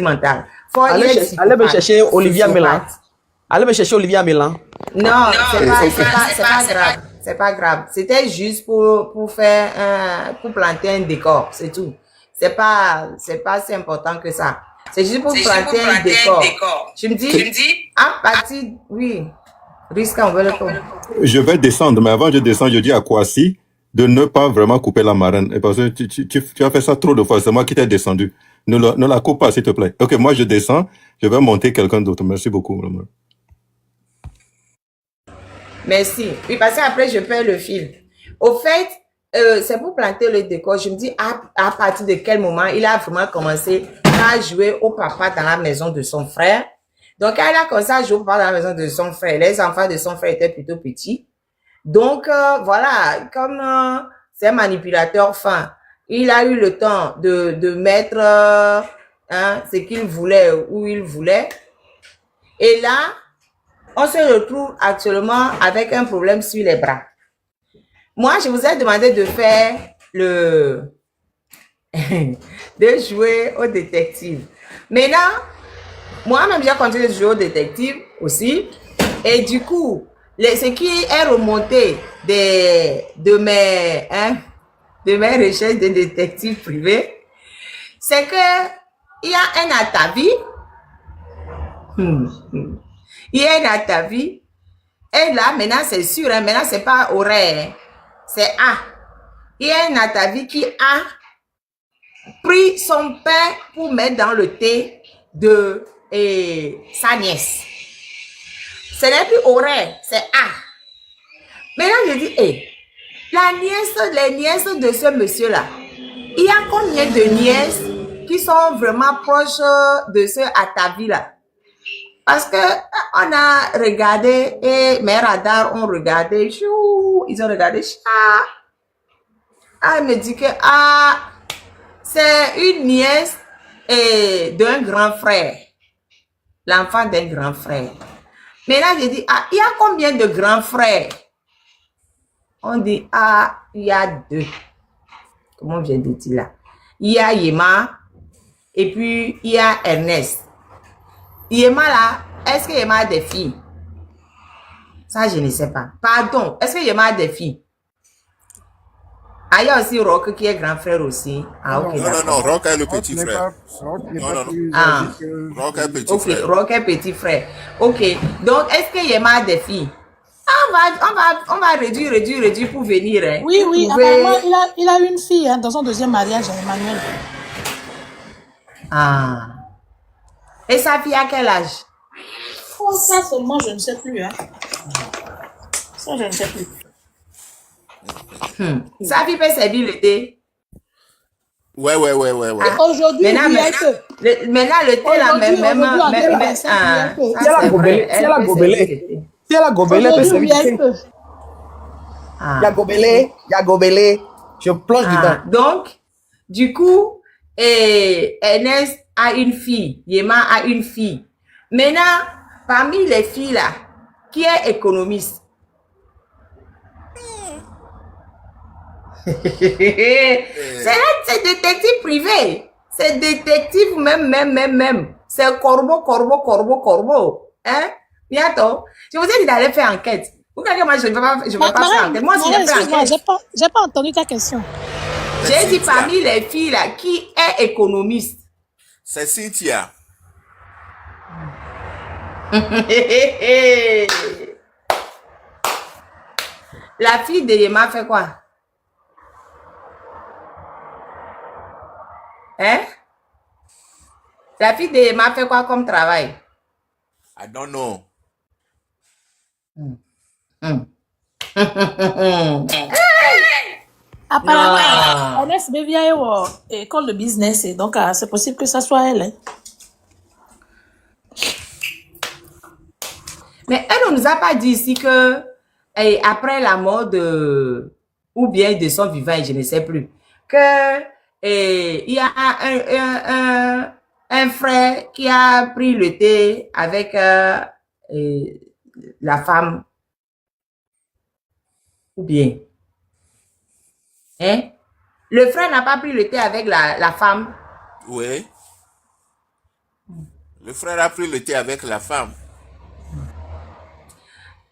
mentale. Allez me chercher Olivia Mélan. Non, c'est pas grave. C'est pas grave. C'était juste pour planter un décor, c'est tout. C'est pas si important que ça. C'est juste pour planter un décor. Je me dis, à partir, oui. Risque, on veut le tour. Je vais descendre, mais avant de descendre, je dis à Kwasi de ne pas vraiment couper la marraine. Et parce que tu as fait ça trop de fois, c'est moi qui t'ai descendu. Ne la coupe pas, s'il te plaît. Ok, moi je descends, je vais monter quelqu'un d'autre. Merci beaucoup. Merci. Oui, parce qu'après, je perds le fil. Au fait, c'est pour planter le décor. Je me dis, à partir de quel moment il a vraiment commencé à jouer au papa dans la maison de son frère. Donc, quand il a commencé à jouer au papa dans la maison de son frère, les enfants de son frère étaient plutôt petits. Donc, voilà, comme c'est un manipulateur fin, il a eu le temps de mettre ce qu'il voulait où il voulait. Et là, on se retrouve actuellement avec un problème sur les bras. Moi, je vous ai demandé de faire de jouer au détective. Maintenant, moi-même, j'ai continué de jouer au détective aussi. Et du coup, ce qui est remonté de mes recherches de détective privé, c'est que il y a un Atavi. Il y a un Atavi. Et là, maintenant, c'est sûr, hein, maintenant, c'est pas horaire. C'est A. Il y a un Atavi qui a pris son pain pour mettre dans le thé de sa nièce. Ce n'est plus horaire, c'est A. Maintenant, je dis, les nièces de ce monsieur-là, il y a combien de nièces qui sont vraiment proches de ce Atavi-là? Parce que on a regardé, et mes radars ont regardé, ils ont regardé, elle me dit que, c'est une nièce d'un grand frère. L'enfant d'un grand frère. Mais là, j'ai dit, il y a combien de grands frères? On dit, il y a 2. Comment je viens de dire là? Il y a Yema, et puis il y a Ernest. Yema là, est-ce que Yema a des filles? Ça, je ne sais pas. Pardon, est-ce que Yema a des filles? Il y a aussi Rock qui est grand frère aussi. Ok, non, Rock est le petit frère. Rock est petit frère. Rock est petit frère. Ok, donc est-ce que Yema a des filles? On va réduire pour venir. Hein. Oui, apparemment, il a une fille dans son deuxième mariage, Emmanuel. Et sa fille à quel âge? Ça seulement, je ne sais plus. Hein. Ça, je ne sais plus. Sa fille peut servir le thé? Ouais. Aujourd'hui, maintenant, le thé là, même. Si elle a gobelé, il y a gobelé, je plonge dedans. Donc, du coup, Ernest a une fille, Yema a une fille. Maintenant, parmi les filles là, qui est économiste? C'est détective privé. C'est détective même. C'est corbeau. Hein? Bientôt. Je vous ai dit d'aller faire enquête. Vous croyez que moi, je ne vais pas faire enquête. Moi, si je fais enquête. J'ai pas entendu ta question. J'ai dit parmi les filles là, qui est économiste? C'est Cynthia. La fille de Yema fait quoi? Hein? La fille de Yema fait quoi comme travail? I don't know. Apparemment, Ernest Bevia est à école de business, et donc c'est possible que ça soit elle. Hein. Mais elle ne nous a pas dit ici que après la mort ou bien de son vivant, je ne sais plus, que il y a un frère qui a pris le thé avec la femme. Ou bien. Hein? Le frère n'a pas pris le thé avec la femme. Oui. Le frère a pris le thé avec la femme.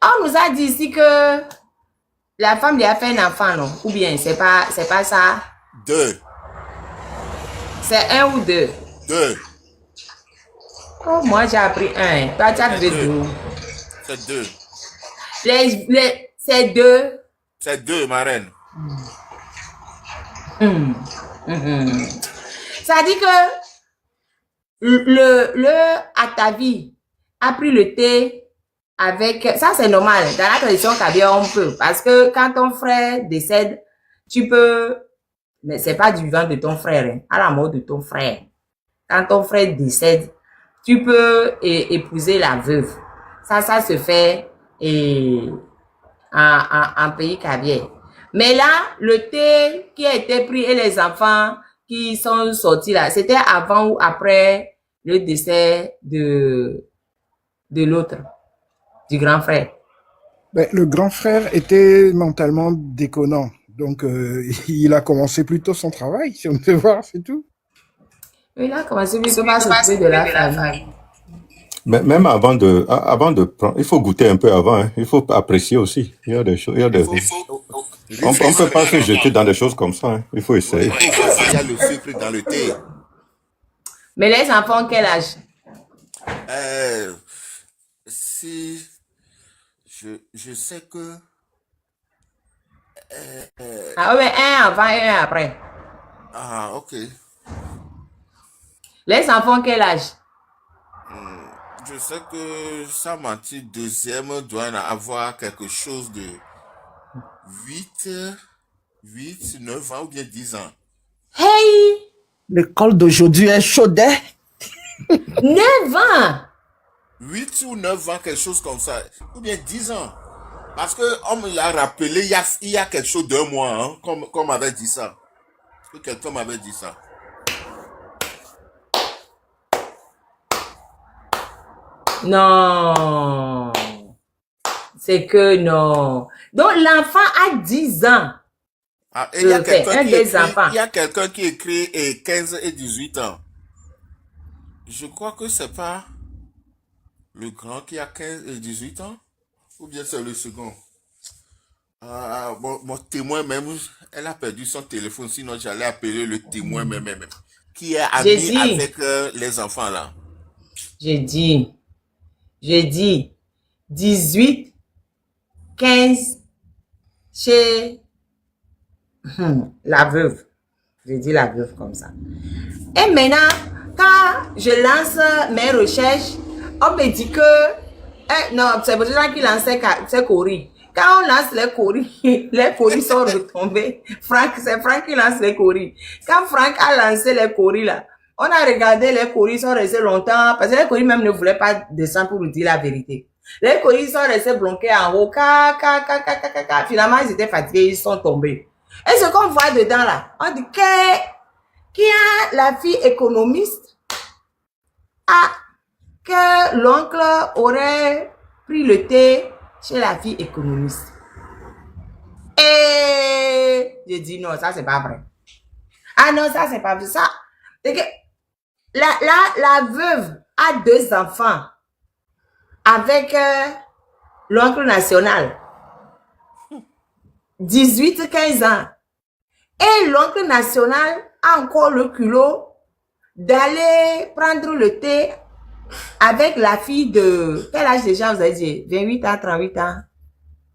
On nous a dit ici que la femme lui a fait un enfant, non? Ou bien c'est pas ça? 2. C'est 1 ou 2? 2. Oh, moi j'ai appris 1. Toi tu as appris 2. C'est 2. C'est 2. C'est 2, ma reine. Ça dit que le Atavi a pris le thé avec... Ça, c'est normal. Dans la tradition kabyle, on peut. Parce que quand ton frère décède, tu peux, mais c'est pas du vivant de ton frère, hein, à la mort de ton frère. Quand ton frère décède, tu peux épouser la veuve. Ça se fait en pays caviar. Mais là, le thé qui a été pris et les enfants qui sont sortis là, c'était avant ou après le décès de l'autre, du grand frère. Ben, le grand frère était mentalement déconnant. Donc, il a commencé plutôt son travail, si on peut voir, c'est tout. Il a commencé plutôt par s'occuper de la famille. Mais même avant de prendre, il faut goûter un peu avant, hein. Il faut apprécier aussi. Il y a des choses, on ne peut pas se jeter dans des choses comme ça, hein. Il faut essayer. Il y a le sucre dans le thé. Mais les enfants, quel âge? Si je sais que ah oui, un avant et un après. Ah, ok. Les enfants, quel âge? Je sais que Samantha deuxième doit avoir quelque chose de 8, 9 ans ou bien 10 ans. Hey! L'école d'aujourd'hui est chaude, hein? 9 ans! 8 ou 9 ans, quelque chose comme ça. Ou bien 10 ans. Parce qu'on me l'a rappelé, il y a quelque chose d'un mois, hein, comme m'avait dit ça. Que quelqu'un m'avait dit ça. Non. C'est que non. Donc, l'enfant a 10 ans. Ah, et il y a quelqu'un qui écrit 15 et 18 ans. Je crois que c'est pas le grand qui a 15 et 18 ans. Ou bien c'est le second. Mon témoin même, elle a perdu son téléphone. Sinon, j'allais appeler le témoin même. Qui est ami avec les enfants là. J'ai dit 18, 15 chez la veuve. J'ai dit la veuve comme ça. Et maintenant, quand je lance mes recherches, on me dit que non, c'est pour ça qu'il lançait ses coris. Quand on lance les coris sont retombés. C'est Franck qui lance les coris. Quand Franck a lancé les coris là, on a regardé les coris, sont restés longtemps, parce que les coris même ne voulaient pas descendre pour nous dire la vérité. Les coris sont restés bloqués en haut, finalement ils étaient fatigués, ils sont tombés. Et ce qu'on voit dedans là, on dit que la fille économiste que l'oncle aurait pris le thé chez la fille économiste. Et j'ai dit non, ça c'est pas vrai. Ah non, ça c'est pas vrai. Ça, c'est que la veuve a 2 enfants avec l'oncle national. 18, 15 ans. Et l'oncle national a encore le culot d'aller prendre le thé avec la fille de... Quel âge déjà vous avez dit? 28 ans, 38 ans?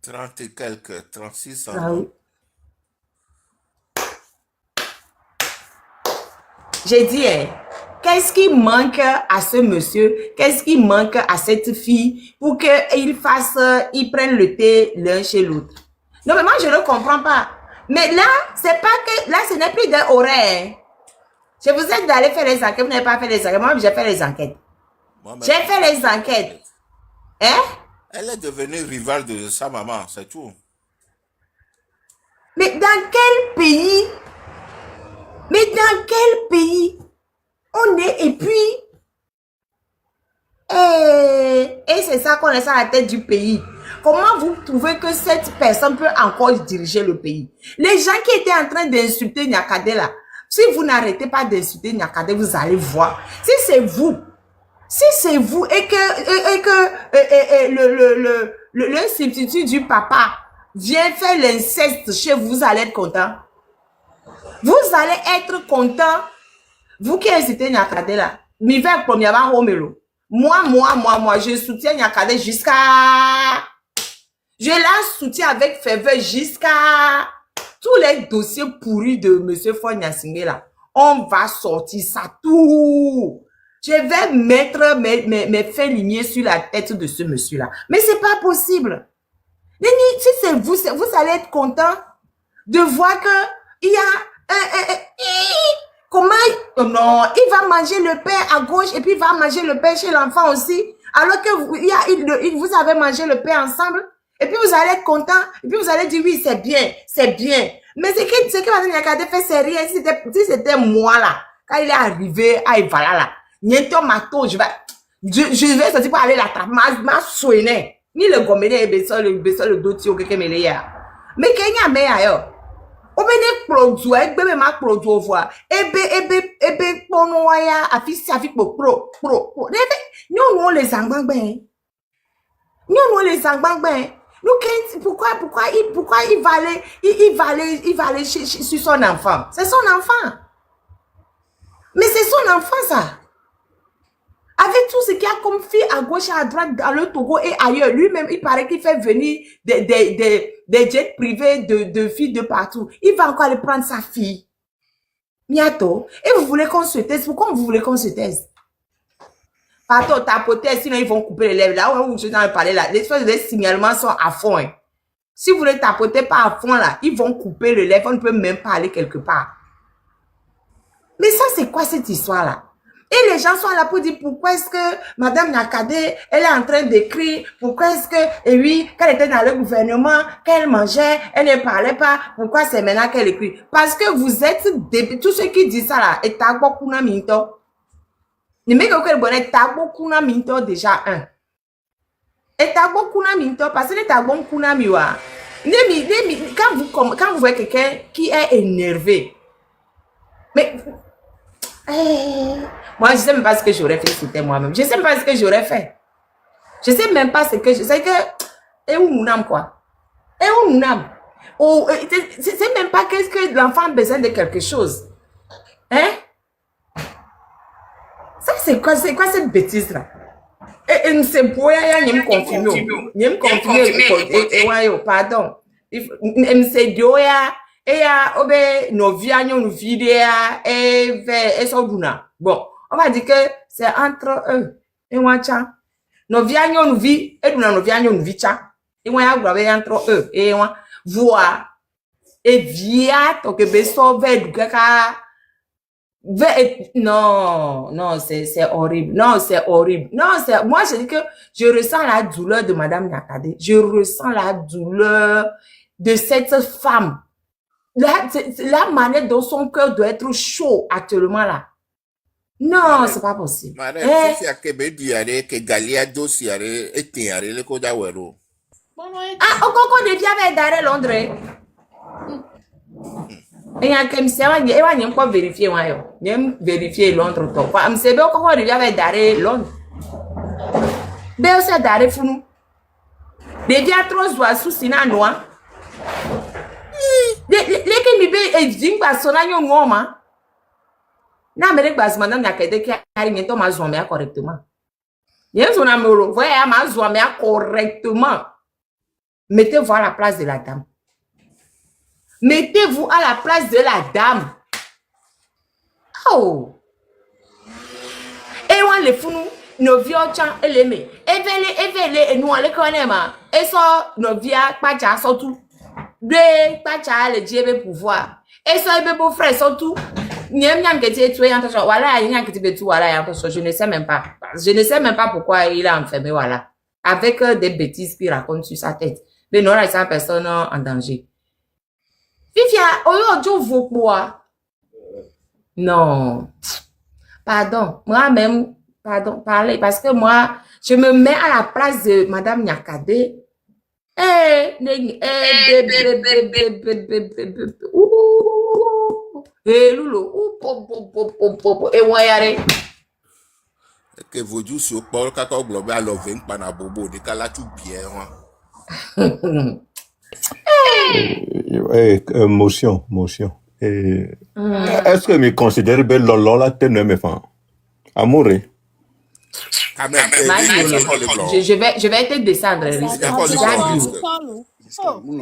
30 et quelques, 36 ans. Ah oui. J'ai dit, qu'est-ce qui manque à ce monsieur? Qu'est-ce qui manque à cette fille pour qu'ils prennent le thé l'un chez l'autre? Non, mais moi, je ne comprends pas. Mais là, c'est pas que... Là, ce n'est plus des horaires. Je vous ai d'aller faire les enquêtes. Vous n'avez pas fait les enquêtes. Moi, j'ai fait les enquêtes. J'ai fait les enquêtes. Hein? Elle est devenue rivale de sa maman, c'est tout. Mais dans quel pays? On est et puis... Et c'est ça qu'on laisse à la tête du pays. Comment vous trouvez que cette personne peut encore diriger le pays? Les gens qui étaient en train d'insulter Nyakade là, si vous n'arrêtez pas d'insulter Nyakade, vous allez voir. Si c'est vous et que le substitut du papa vient faire l'inceste chez vous, vous allez être content. Vous allez être content. Vous qui insultez Nyakade là, mi vais premièrement Romelo. Moi, je soutiens Nyakade jusqu'à... Je la soutiens avec ferveur jusqu'à... Tous les dossiers pourris de M. Fognasingé là, on va sortir ça tout. Je vais mettre mes faits lignés sur la tête de ce monsieur là. Mais c'est pas possible. Si c'est vous, vous allez être content. de voir que il y a comment non, il va manger le pain à gauche et puis il va manger le pain chez l'enfant aussi, alors que vous avez mangé le pain ensemble et puis vous allez être content et puis vous allez dire oui, c'est bien, c'est bien. Mais ce que Madame Nyakade fait, c'est rien. Si c'était moi là, quand il est arrivé à Ivala là, Niento Mato, je vais sortir pour aller la trappe, ma soigner. Ni le gommé, le dossier, ou quelque chose. Mais qu'il y a meilleur. On me produit, bébé ma produit voir. Ebe, ponoya, affiche, pro. Nous, on les angbang. Nous, les angbang. Nous, pourquoi il va aller sur son enfant? C'est son enfant. Mais c'est son enfant, ça. Avec tout ce qu'il y a comme fille à gauche et à droite dans le Togo et ailleurs, lui-même, il paraît qu'il fait venir des jets privés de filles de partout. Il va encore aller prendre sa fille. Miato. Et vous voulez qu'on se taise? Pourquoi vous voulez qu'on se taise? Pardon, tapoter, sinon ils vont couper les lèvres. Là où je suis en train de parler, là, les choses de signalement sont à fond. Hein. Si vous voulez tapoter pas à fond, là, ils vont couper le lèvre. On ne peut même pas aller quelque part. Mais ça, c'est quoi cette histoire-là? Et les gens sont là pour dire pourquoi est-ce que Madame Nyakade, elle est en train d'écrire, pourquoi est-ce que, et oui, quand elle était dans le gouvernement, quand elle mangeait, elle ne parlait pas, pourquoi c'est maintenant qu'elle écrit? Parce que vous êtes, tous ceux qui disent ça là, et t'as beaucoup na minto. Ne me que le bonnet, t'as beaucoup na minto déjà, un. Et t'as beaucoup na minto, parce que t'as beaucoup na miwa. Quand vous voyez quelqu'un qui est énervé, mais, moi, je sais même pas ce que j'aurais fait si c'était moi-même. Je sais même pas ce que j'aurais fait. Je sais même pas ce que je sais que, et où mon âme, quoi. Et où mon âme. C'est même pas qu'est-ce que l'enfant a besoin de quelque chose. Hein? Ça, c'est quoi cette bêtise-là? Et c'est pour y me confirmer. Y me confirmer. Pardon. C'est Dioya. Et obe novia nyon vidéa et sobuna. Bon, on va dire que c'est entre eux. Et moi cha. Novia nyon vi et duna novia nyon vi cha. Et moi ya grave entre eux. Et moi voix et via to que beso ve kaka non, c'est horrible. Non, c'est horrible. Non, c'est moi je dis que je ressens la douleur de Madame Nyakade. Je ressens la douleur de cette femme. La manière dont son cœur doit être chaud actuellement là. Non, c'est pas possible. Madame, si à Québec, il y a que Galia dossier et tiare le code d'Awero. Ah, au coco de via d'arrêt Londres. Et il y a comme ça, il y a pas vérifier, il y a vérifier Londres. Je sais pas comment de via d'arrêt Londres. Mais c'est d'arrêt fou nous. De via trop sous sina noir. Les mi be ejing ba sona nyo ngoma na mere gba Madame Nyakade ki ari nyento ma zo me correctement yen zo na me lo voya ma zo me correctement. Mettez-vous à la place de la dame. Mettez-vous à la place de la dame. Oh, et on le funu no vio chan eleme evele enu ale konema e so no via pacha so tout. De pacha le diebe pouvoir et ça ebe beau frère surtout nyem nyam kete tu yan to voilà nyam kete betu voilà yan to je ne sais même pas pourquoi il a enfermé voilà avec des bêtises qu'il raconte sur sa tête mais non là c'est une personne en danger. Fifia oyo jo vokboa non pardon moi-même pardon parler parce que moi je me mets à la place de Madame Nyakade. Que vous dites sur Paul Kato Globe à l'ovin Panabobo, de Kalatu bien. Motion. Est-ce que me considère belle Lola tenue fin? Amoureux. Je vais te descendre.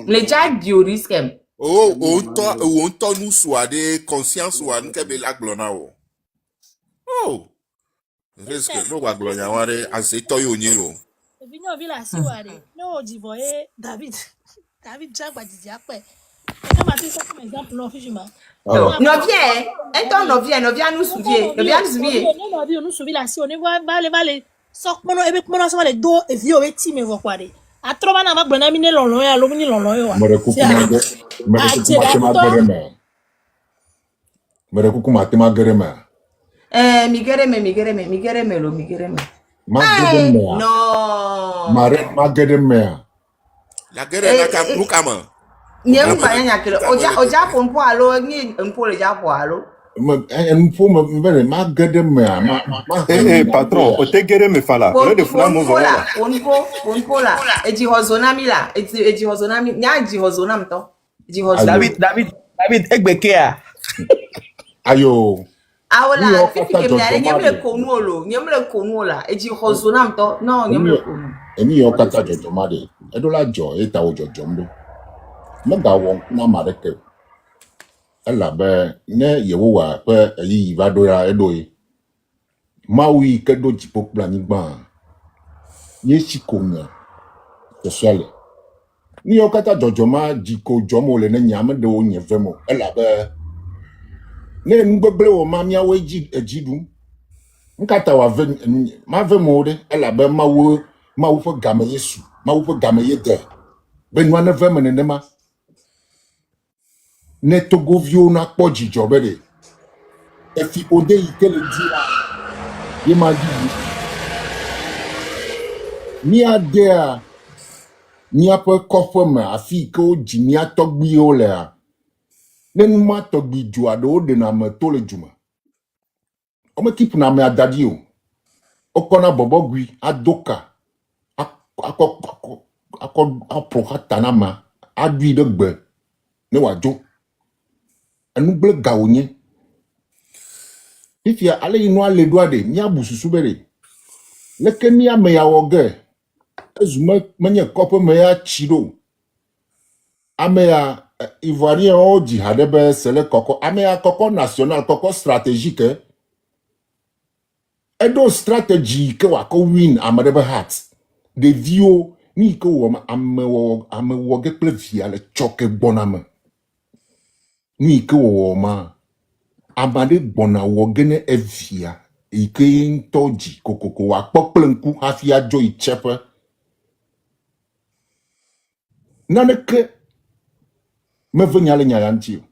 Les gens du risque. Oh, on t'en nous soit de conscience ou un kebe la glonao. Oh, risque, no wa glonia ware aseto yo nyiro. Vino vila si ware. No divoye David Jagba didi ape. Novien, un temps Novien nous souvient. Novien nous souvient. Nous souvient là, si on est va sok mono ebe mono so le do e vi o beti me vo kwade. A trova na magbona mi ne lolo ya lo mi lolo yo. Mere kuku matema gereme. Mi gereme lo. No. Mare ma gereme. La gereme na ka prukama. Ni en pa nya kilo. Oja pompo alo ni mpo le ja po alo. Patron, o te gereme fala. Le de flamme voilà. Ponpo la. Eji hozonami la. Eji hozonami. Nya ji hozonam to. Eji hozonami. David egbekea. Ayo. Awola, fifi ke mnare nyemle konuola. Eji hozonam to. No, nyemle konu. Emi yo kata jojo made. Edola jo eta o jojo mdo. Mega won na mareke. Ela be ne yewowa pe yi vadora edoyi. Mawi kedo jipo planigba. Ye chikonya. Tosale. Ni yo kata jojo ma jiko jomo le ne nyame de o nyevemo. Ela be ne ngbeble o ma mia we ejidu. Nkata wa ve ma ve mo de ela be ma wo fo game Yesu. Ma wo fo game ye de. Be nwa ne ve me ne ma. Ne togovio na poji jobede. Efi ode ikele dira. Ye ma di. Ni adea. Ni apo kofo me afi ko ji ni atogbi o le a. Ne ma togbi ju ado de na me to le juma. O me keep na me adadi o. O kona bobogwi adoka. Akọ hatana ma adui de gbe ne wajo. Anu ble gaonye. If ya ale inu ale doade ni abususu bere. Leke ni ame ya woge. Ezume menye kope me ya chiro. Ame ya Ivoirien o jihadebe sele koko. Ame ya koko national, koko stratégique. Edo strategy ke wako win amadebe hat. De vio ni ke wo ame woge ple via le choke boname. Ni ke wo ma amade bona wogene evia ike ntoji kokoko wa poplenku hafia joy chepe naneke me venya le nyayanti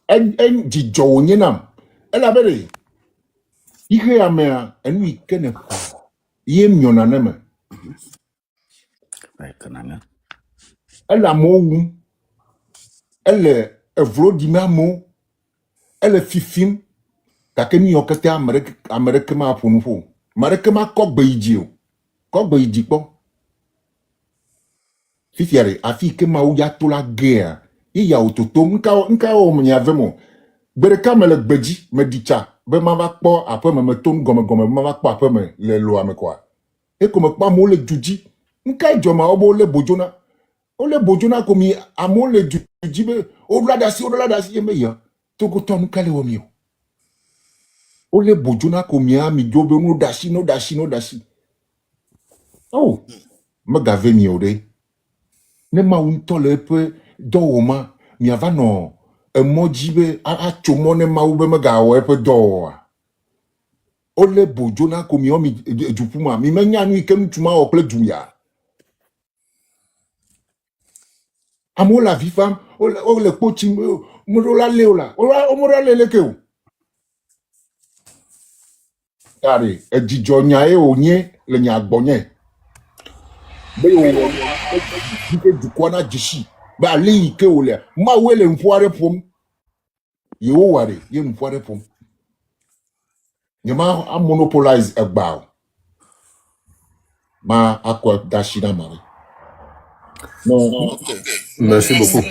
en jijo onyenam ela bere ihe amea enu ikene kwa ye myona neme ela mowu ele evlodi mamo ele fifim kakeni yokete Amerika ma punfo Amerika ma kogbe iji po fifiare afi ke ma uya to la guerre iya ototo nka o mnya vemo bere kamele gbeji medicha be ma va po après me ton gome ma va po après me le lo ame kwa e ko me pa mo le juji nka ijoma obo le bojona komi amo le juji be o ladasi me ya to go ton kale o mi o le bojona komi ami jobe no dashi oh me gave mi ode ne ma unto le pe do oma mi avano emojibe a chomo ne ma ube me ga o pe do o le bojona komi o mi jupuma mi menya nu ikem tuma o ple jumya amo la vifam o le pochi mo la leola o mo la leleke o tare ejijo nya e onye le nya agbonye be o dike dukwana jishi ba le ike o le ma wele mfuare pom ye o ware ye mfuare pom nyama a monopolize egba ma akwa dashina mare no Okay. Merci beaucoup.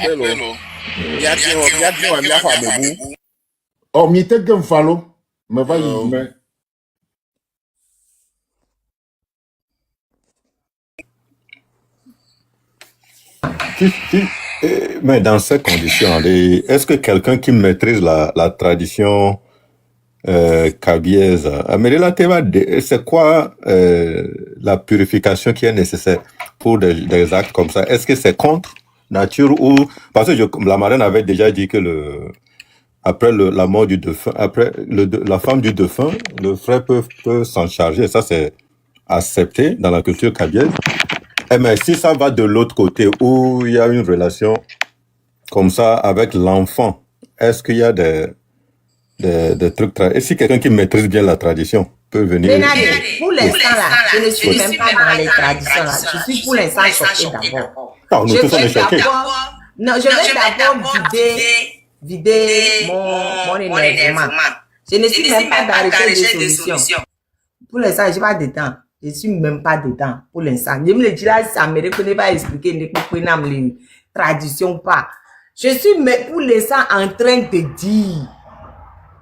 oh mi te gen falo me va yi me Mais dans ces conditions, est-ce que quelqu'un qui maîtrise la tradition kabièse, c'est quoi la purification qui est nécessaire pour des actes comme ça? Est-ce que c'est contre nature ou parce que la marraine avait déjà dit que après la mort du défunt, après la femme du défunt, le frère peut s'en charger. Ça c'est accepté dans la culture kabylie. Mais si ça va de l'autre côté où il y a une relation comme ça avec l'enfant, est-ce qu'il y a des trucs et si quelqu'un qui maîtrise bien la tradition peut venir. Pour l'instant là, je ne suis même pas dans les traditions là. Je suis pour l'instant choquée d'abord. Je vais d'abord vider mon énervement. Je ne suis même pas dans la recherche de solutions. Pour l'instant, je ne suis pas dedans. Je ne suis même pas dedans pour l'instant. Je me dis là, ça ne me reconnaît pas expliquer les traditions pas. Je suis pour l'instant en train de dire,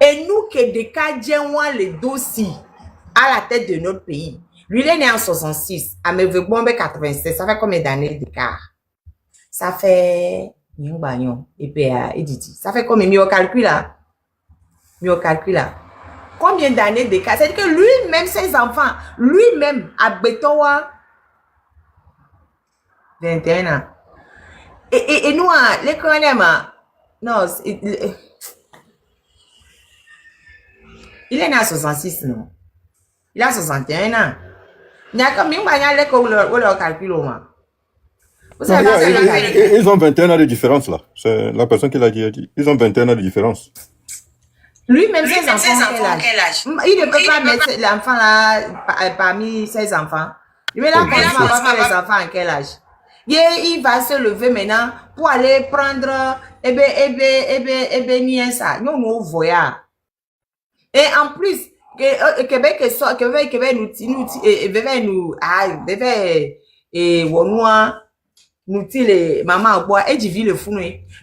et nous que des Cadiens les dossiers à la tête de notre pays. Lui, il est né en 66, à Mevebombe 87. Ça fait combien d'années d'écart? Ça fait, et puis, ça fait combien? Mieux calcul là. Combien d'années d'écart? C'est-à-dire que lui-même, ses enfants, lui-même, à Betowa, 21 ans. Et nous, les Congolais, non, il est né en 66, non? Il a 61 ans. Il y a comme une manière de calculer. Ils ont 21 ans de différence là. C'est la personne qui l'a dit. Ils ont 21 ans de différence. Lui-même, ses enfants, quel âge? Il ne peut pas mettre l'enfant là parmi ses enfants. Lui, là, quand il va faire les enfants, à quel âge? Il va se lever maintenant pour aller prendre ça. Nous voyons. Et en plus, Québec nous les maman bois et dit le fou.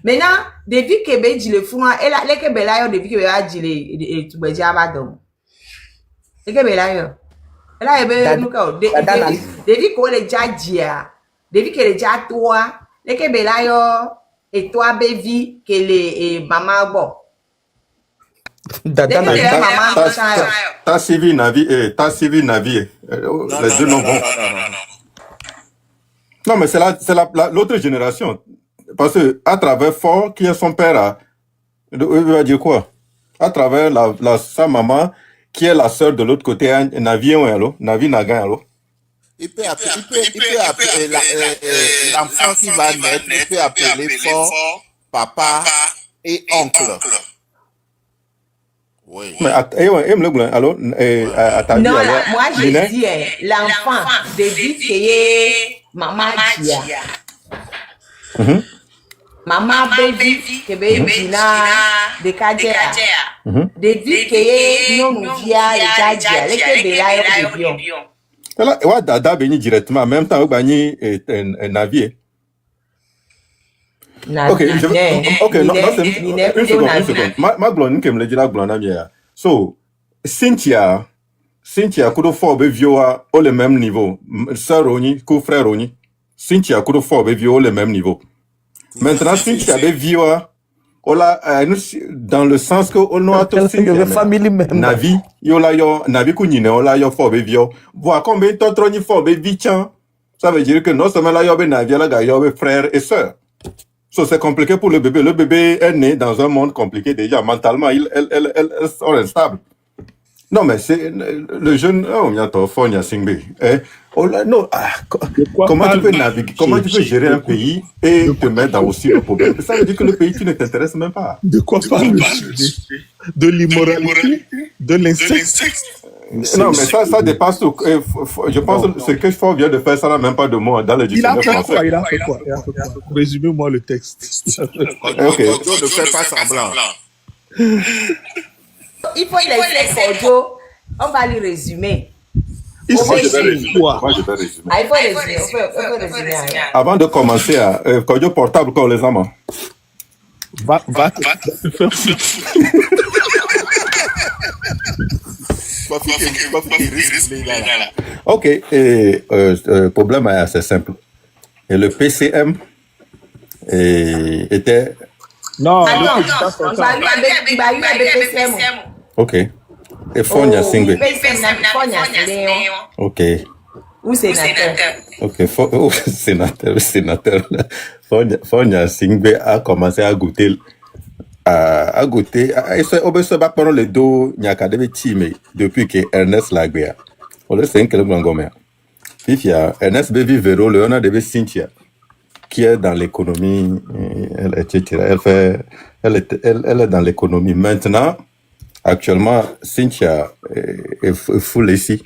Maintenant, depuis Québec dit le fou et là les Québécois depuis Québec dit les tout beji abadom. Les Québécois. Là depuis qu'on les dia depuis que les dia toi les Québécois et toi baby que les maman bon. Ta civil navi les deux noms bons. Non, mais c'est l'autre génération. Parce que à travers Fort, qui est son père, il va dire quoi? À travers sa maman, qui est la sœur de l'autre côté, Navi Nagan, alors. Il peut appeler l'enfant qui va naître, il peut appeler Fort, papa et oncle. Oui. Non, moi je dis l'enfant depuis que maman dia. Maman baby que baby de Kadia. Depuis que nous via les Kadia, les Québécois là, ouais, Dada béni directement en même temps que béni un navire. Ok, non, une seconde. Ma glonne qui me le dit la glonne amia. So, Cynthia, kudo fort be vioa au le même niveau. Sœur Roni, frère Roni. Cynthia kudo fort be vioa au le même niveau. Maintenant, Cynthia be vioa, dans le sens que on a tout famille même. Navi, Navi kunine, yo fort be vioa. Voir combien d'autres ni fort be vichan. Ça veut dire que non seulement là yo be Navi, là yo be frère et sœur. So, c'est compliqué pour le bébé. Le bébé est né dans un monde compliqué déjà. Mentalement, elles sont instables. Non, mais c'est le jeune. Oh, non, comment tu peux naviguer? Comment tu peux gérer un pays et te mettre dans aussi le problème? Ça veut dire que le pays, tu ne t'intéresses même pas. De quoi parles-tu? De l'immoralité? De l'insecte? Non, mais ça dépasse tout. Je pense que ce que Fort vient de faire, ça n'a même pas de mots dans le dictionnaire français. Il a fait quoi? Résumez-moi le texte. Ok. Ne fais pas semblant. Il faut laisser Kojo. On va lui résumer. Moi, je vais résumer. Il faut résumer. Avant de commencer, Kojo portable comme les amants. Va te faire Ok, le problème est assez simple. Et le PCM était... Non, ok. Et Fonya Singbe. Ok. Ou sénateur. Ok, sénateur. Fonya Singbe a commencé à goûter. À goûter. Pendant les deux, il y a depuis que Ernest Lagbea. On le sait que le Blangomé. Puis il y a Ernest Baby Véro, le Hona de Cynthia, qui est dans l'économie, etc. Elle est dans l'économie. Maintenant, actuellement, Cynthia est full ici.